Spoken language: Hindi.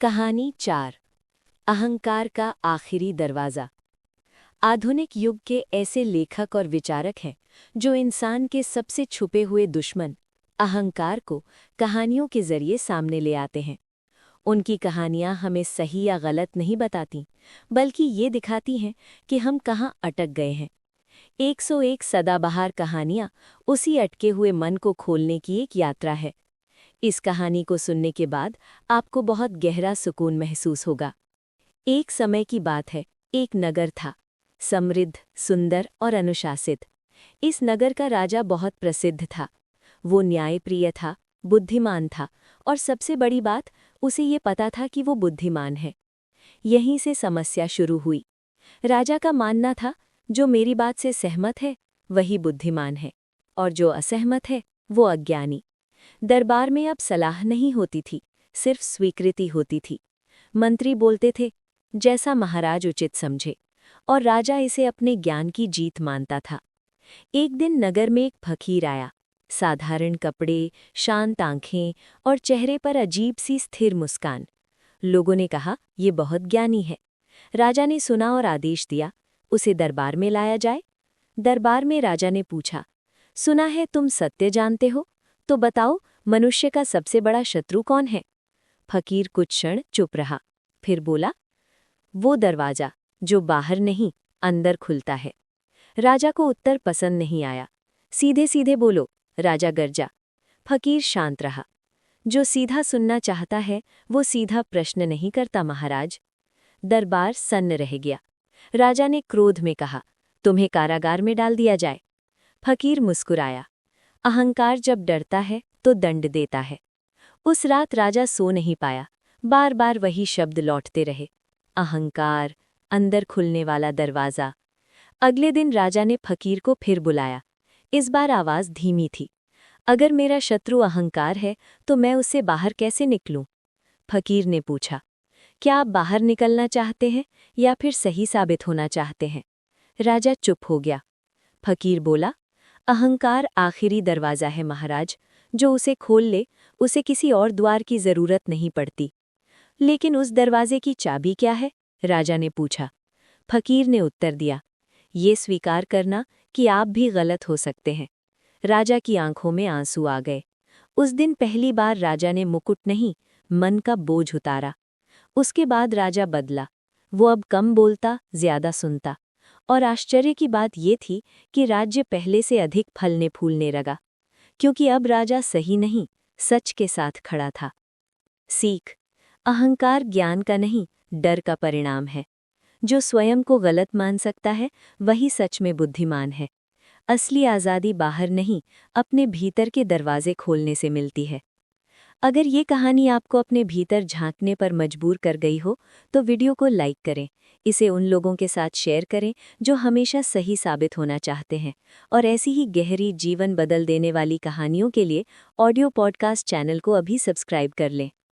कहानी 4। अहंकार का आखिरी दरवाज़ा। आधुनिक युग के ऐसे लेखक और विचारक हैं जो इंसान के सबसे छुपे हुए दुश्मन अहंकार को कहानियों के जरिए सामने ले आते हैं। उनकी कहानियां हमें सही या गलत नहीं बताती, बल्कि ये दिखाती हैं कि हम कहाँ अटक गए हैं। 101 सदाबहार कहानियां उसी अटके हुए मन को खोलने की एक यात्रा है। इस कहानी को सुनने के बाद आपको बहुत गहरा सुकून महसूस होगा। एक समय की बात है, एक नगर था, समृद्ध, सुंदर और अनुशासित। इस नगर का राजा बहुत प्रसिद्ध था। वो न्यायप्रिय था, बुद्धिमान था और सबसे बड़ी बात, उसे ये पता था कि वो बुद्धिमान है। यहीं से समस्या शुरू हुई। राजा का मानना था, जो मेरी बात से सहमत है वही बुद्धिमान है और जो असहमत है वो अज्ञानी। दरबार में अब सलाह नहीं होती थी, सिर्फ स्वीकृति होती थी। मंत्री बोलते थे, जैसा महाराज उचित समझे, और राजा इसे अपने ज्ञान की जीत मानता था। एक दिन नगर में एक फकीर आया। साधारण कपड़े, शांत आंखें और चेहरे पर अजीब सी स्थिर मुस्कान। लोगों ने कहा, ये बहुत ज्ञानी है। राजा ने सुना और आदेश दिया, उसे दरबार में लाया जाए। दरबार में राजा ने पूछा, सुना है तुम सत्य जानते हो, तो बताओ मनुष्य का सबसे बड़ा शत्रु कौन है? फकीर कुछ क्षण चुप रहा, फिर बोला, वो दरवाजा जो बाहर नहीं अंदर खुलता है। राजा को उत्तर पसंद नहीं आया। सीधे सीधे बोलो, राजा गरजा। फकीर शांत रहा। जो सीधा सुनना चाहता है वो सीधा प्रश्न नहीं करता महाराज। दरबार सन्न रह गया। राजा ने क्रोध में कहा, तुम्हें कारागार में डाल दिया जाए। फकीर मुस्कुराया। अहंकार जब डरता है तो दंड देता है। उस रात राजा सो नहीं पाया। बार बार वही शब्द लौटते रहे, अहंकार, अंदर खुलने वाला दरवाज़ा। अगले दिन राजा ने फकीर को फिर बुलाया। इस बार आवाज़ धीमी थी, अगर मेरा शत्रु अहंकार है तो मैं उससे बाहर कैसे निकलूं? फकीर ने पूछा, क्या आप बाहर निकलना चाहते हैं या फिर सही साबित होना चाहते हैं? राजा चुप हो गया। फकीर बोला, अहंकार आखिरी दरवाज़ा है महाराज, जो उसे खोल ले उसे किसी और द्वार की जरूरत नहीं पड़ती। लेकिन उस दरवाजे की चाबी क्या है? राजा ने पूछा। फकीर ने उत्तर दिया, ये स्वीकार करना कि आप भी गलत हो सकते हैं। राजा की आंखों में आंसू आ गए। उस दिन पहली बार राजा ने मुकुट नहीं, मन का बोझ उतारा। उसके बाद राजा बदला। वो अब कम बोलता, ज्यादा सुनता। और आश्चर्य की बात ये थी कि राज्य पहले से अधिक फलने फूलने लगा, क्योंकि अब राजा सही नहीं, सच के साथ खड़ा था। सीख, अहंकार ज्ञान का नहीं, डर का परिणाम है। जो स्वयं को गलत मान सकता है वही सच में बुद्धिमान है। असली आज़ादी बाहर नहीं, अपने भीतर के दरवाजे खोलने से मिलती है। अगर ये कहानी आपको अपने भीतर झांकने पर मजबूर कर गई हो तो वीडियो को लाइक करें, इसे उन लोगों के साथ शेयर करें जो हमेशा सही साबित होना चाहते हैं। और ऐसी ही गहरी, जीवन बदल देने वाली कहानियों के लिए ऑडियो पॉडकास्ट चैनल को अभी सब्सक्राइब कर लें।